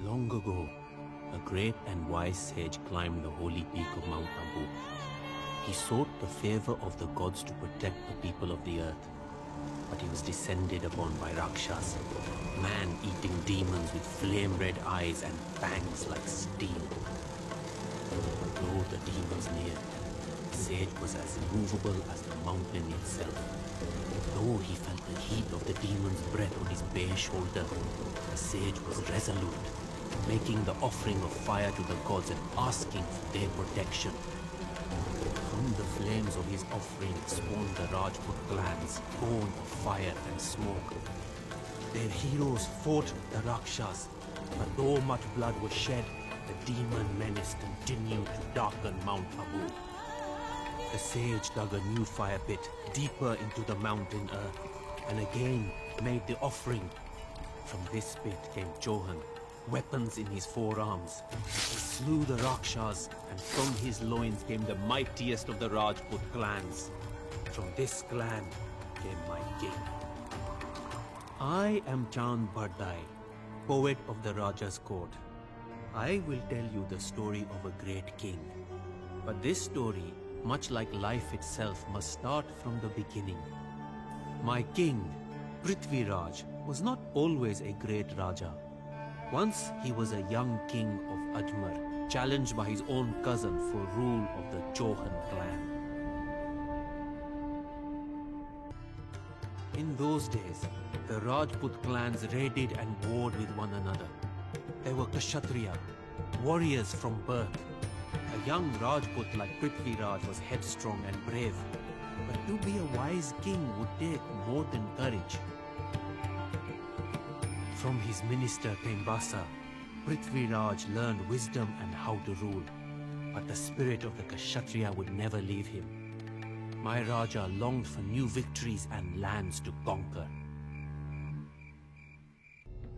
Long ago, a great and wise sage climbed the holy peak of Mount Abu. He sought the favor of the gods to protect the people of the earth. But he was descended upon by Rakshas, man-eating demons with flame-red eyes and fangs like steel. Though the demons neared, the sage was as immovable as the mountain itself. Though he felt the heat of the demon's breath on his bare shoulder, the sage was resolute, making the offering of fire to the gods and asking for their protection. From the flames of his offering spawned the Rajput clans, born of fire and smoke. Their heroes fought the Rakshas, but though much blood was shed, the demon menace continued to darken Mount Abu. The sage dug a new fire pit deeper into the mountain earth, and again made the offering. From this pit came Chauhan, weapons in his forearms. He slew the Rakshas, and from his loins came the mightiest of the Rajput clans. From this clan came my king. I am Chand Bardai, poet of the Raja's court. I will tell you the story of a great king. But this story, much like life itself, must start from the beginning. My king, Prithviraj, was not always a great Raja. Once he was a young king of Ajmer, challenged by his own cousin for rule of the Chauhan clan. In those days, the Rajput clans raided and warred with one another. They were Kshatriya, warriors from birth. A young Rajput like Prithviraj was headstrong and brave, but to be a wise king would take more than courage. From his minister Kaimbasa, Prithviraj learned wisdom and how to rule, but the spirit of the Kshatriya would never leave him. My Raja longed for new victories and lands to conquer.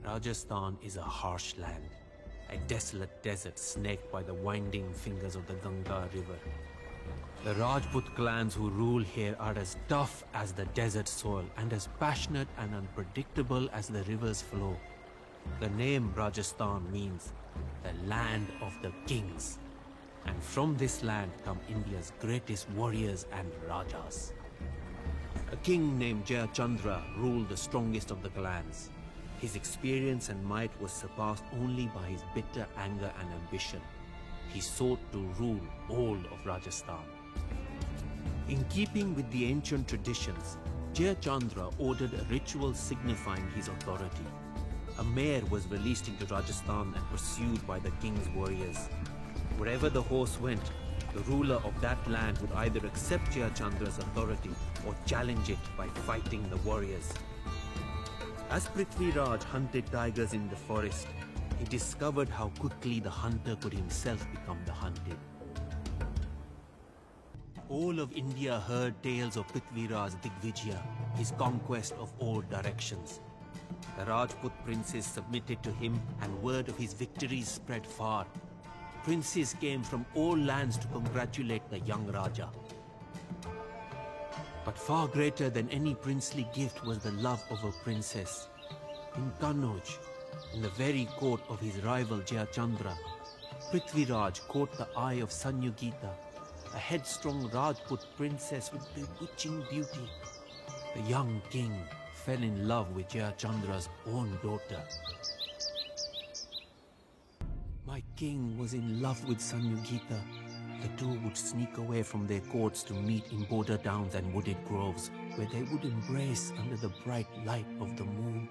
Rajasthan is a harsh land, a desolate desert snaked by the winding fingers of the Ganga river. The Rajput clans who rule here are as tough as the desert soil and as passionate and unpredictable as the river's flow. The name Rajasthan means the land of the kings. And from this land come India's greatest warriors and Rajas. A king named Jayachandra ruled the strongest of the clans. His experience and might was surpassed only by his bitter anger and ambition. He sought to rule all of Rajasthan. In keeping with the ancient traditions, Jayachandra ordered a ritual signifying his authority. A mare was released into Rajasthan and pursued by the king's warriors. Wherever the horse went, the ruler of that land would either accept Jayachandra's authority or challenge it by fighting the warriors. As Prithviraj hunted tigers in the forest, he discovered how quickly the hunter could himself become the hunted. All of India heard tales of Prithviraj Digvijaya, his conquest of all directions. The Rajput princes submitted to him, and word of his victories spread far. Princes came from all lands to congratulate the young Raja. But far greater than any princely gift was the love of a princess. In Kannauj, in the very court of his rival Jayachandra, Prithviraj caught the eye of Sanyogita, a headstrong Rajput princess with bewitching beauty. The young king fell in love with Jayachandra's own daughter. My king was in love with Sanyogita. The two would sneak away from their courts to meet in border towns and wooded groves, where they would embrace under the bright light of the moon.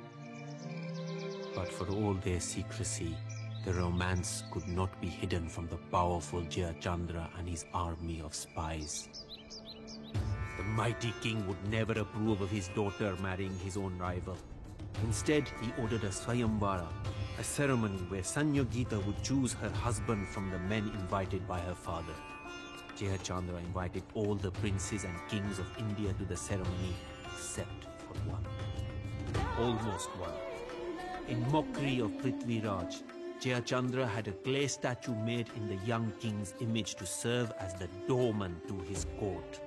But for all their secrecy, the romance could not be hidden from the powerful Jayachandra and his army of spies. The mighty king would never approve of his daughter marrying his own rival. Instead, he ordered a Swayamvara, a ceremony where Sanyogita would choose her husband from the men invited by her father. Jayachandra invited all the princes and kings of India to the ceremony, except for one. Almost one. In mockery of Prithviraj, Jayachandra had a clay statue made in the young king's image to serve as the doorman to his court.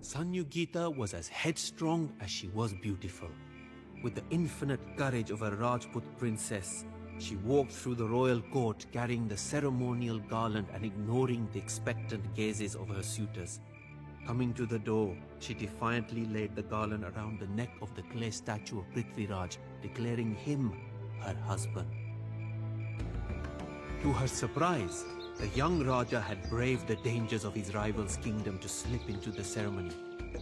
Sanyogita was as headstrong as she was beautiful. With the infinite courage of a Rajput princess, she walked through the royal court carrying the ceremonial garland and ignoring the expectant gazes of her suitors. Coming to the door, she defiantly laid the garland around the neck of the clay statue of Prithviraj, declaring him her husband. To her surprise, the young Raja had braved the dangers of his rival's kingdom to slip into the ceremony.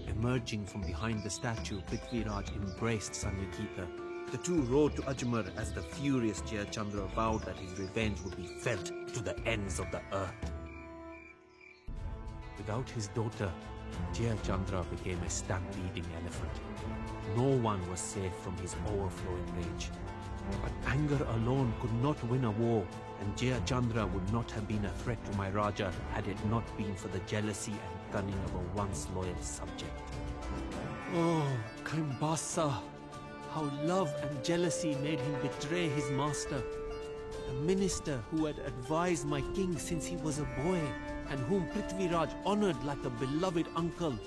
Emerging from behind the statue, Prithviraj embraced Sanyogita. The two rode to Ajmer as the furious Jayachandra vowed that his revenge would be felt to the ends of the earth. Without his daughter, Jayachandra became a stampeding elephant. No one was safe from his overflowing rage. But anger alone could not win a war, and Jayachandra would not have been a threat to my Raja had it not been for the jealousy and cunning of a once loyal subject. Oh, Kaimbasa! How love and jealousy made him betray his master. The minister who had advised my king since he was a boy, and whom Prithviraj honored like a beloved uncle,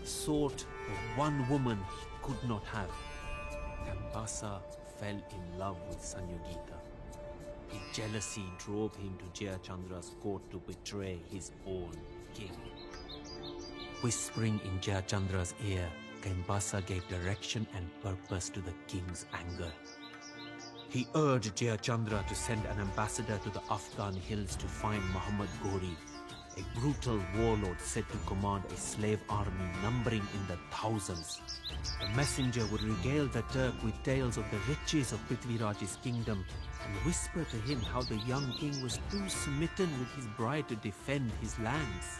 sought the one woman he could not have. Kaimbasa fell in love with Sanyogita. His jealousy drove him to Jayachandra's court to betray his own king. Whispering in Jayachandra's ear, Kaimbasa gave direction and purpose to the king's anger. He urged Jayachandra to send an ambassador to the Afghan hills to find Muhammad Ghori, a brutal warlord said to command a slave army numbering in the thousands. The messenger would regale the Turk with tales of the riches of Prithviraj's kingdom and whisper to him how the young king was too smitten with his bride to defend his lands.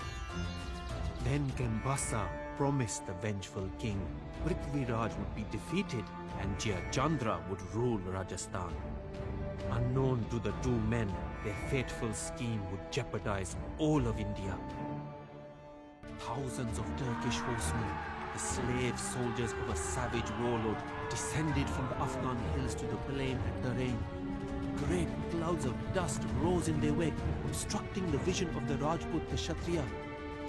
Then Kaimbasa promised the vengeful king Prithviraj would be defeated and Jayachandra would rule Rajasthan. Unknown to the two men, their fateful scheme would jeopardize all of India. Thousands of Turkish horsemen, the slave soldiers of a savage warlord, descended from the Afghan hills to the plain and terrain. Great clouds of dust rose in their wake, obstructing the vision of the Rajput Kshatriya.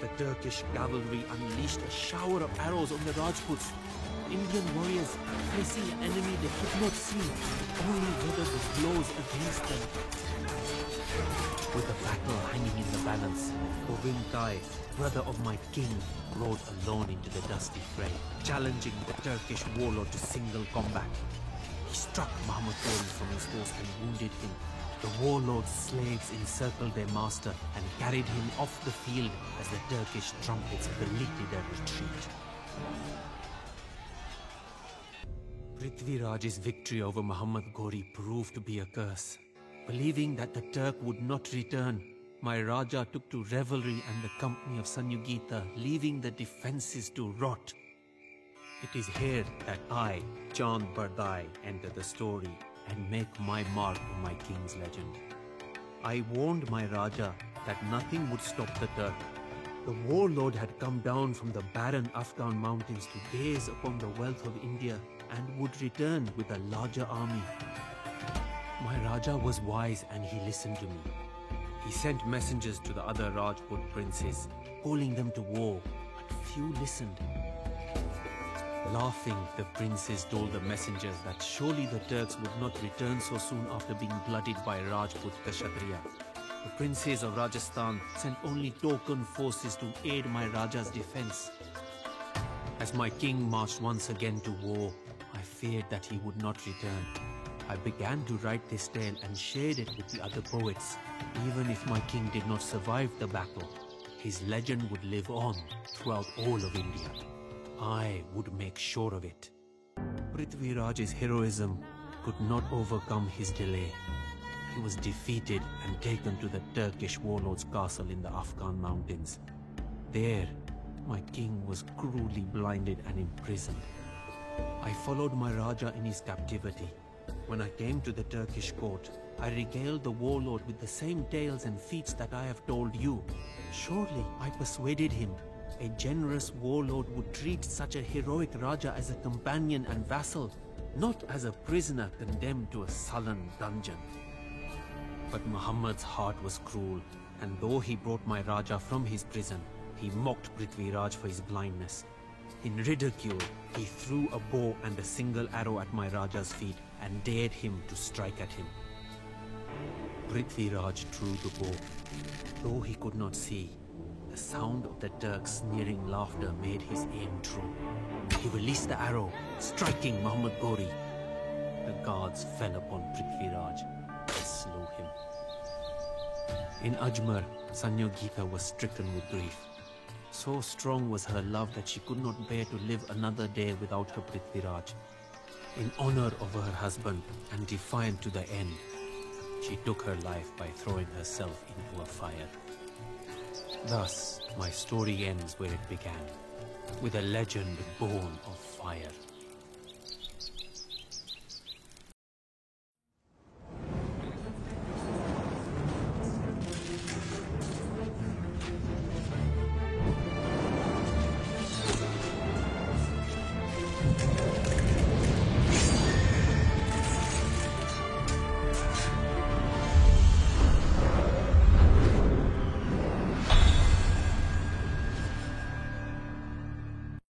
The Turkish cavalry unleashed a shower of arrows on the Rajputs. Indian warriors, facing an enemy they could not see, only weathered the blows against them. With the battle hanging in the balance, Govind Kai, brother of my king, rode alone into the dusty fray, challenging the Turkish warlord to single combat. He struck Muhammad Ghori from his horse and wounded him. The warlord's slaves encircled their master and carried him off the field as the Turkish trumpets beleaguered their retreat. Prithviraj's victory over Muhammad Ghori proved to be a curse. Believing that the Turk would not return, my Raja took to revelry and the company of Sanyogita, leaving the defenses to rot. It is here that I, Chand Bardai, enter the story and make my mark on my king's legend. I warned my Raja that nothing would stop the Turk. The warlord had come down from the barren Afghan mountains to gaze upon the wealth of India and would return with a larger army. My Raja was wise and he listened to me. He sent messengers to the other Rajput princes, calling them to war, but few listened. Laughing, the princes told the messengers that surely the Turks would not return so soon after being blooded by Rajput Kshatriya. The princes of Rajasthan sent only token forces to aid my Raja's defense. As my king marched once again to war, I feared that he would not return. I began to write this tale and shared it with the other poets. Even if my king did not survive the battle, his legend would live on throughout all of India. I would make sure of it. Prithviraj's heroism could not overcome his delay. He was defeated and taken to the Turkish warlord's castle in the Afghan mountains. There, my king was cruelly blinded and imprisoned. I followed my Raja in his captivity. When I came to the Turkish court, I regaled the warlord with the same tales and feats that I have told you. Surely I persuaded him. A generous warlord would treat such a heroic Raja as a companion and vassal, not as a prisoner condemned to a sullen dungeon. But Muhammad's heart was cruel, and though he brought my Raja from his prison, he mocked Prithviraj for his blindness. In ridicule, he threw a bow and a single arrow at my Raja's feet and dared him to strike at him. Prithviraj drew the bow. Though he could not see, the sound of the Turk's sneering laughter made his aim true. He released the arrow, striking Muhammad Ghori. The guards fell upon Prithviraj and slew him. In Ajmer, Sanyogita was stricken with grief. So strong was her love that she could not bear to live another day without her Prithviraj. In honor of her husband and defiant to the end, she took her life by throwing herself into a fire. Thus, my story ends where it began, with a legend born of fire.